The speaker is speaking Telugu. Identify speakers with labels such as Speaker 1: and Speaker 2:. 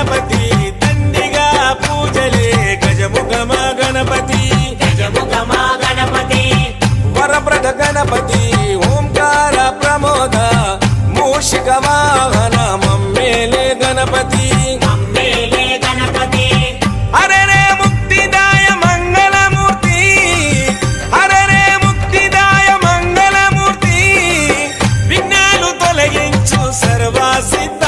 Speaker 1: గణపతి దండిగా పూజలే గజముఖమ గణపతి వరప్రద గణపతి ఓంకార ప్రమోద మూషిక వాహన మమ్మేలే గణపతి హరే రే ముక్తిదాయ మంగళమూర్తి హరే రే ముక్తిదాయ మంగళమూర్తి విఘ్నాలు తొలగించు సర్వసిద్ధ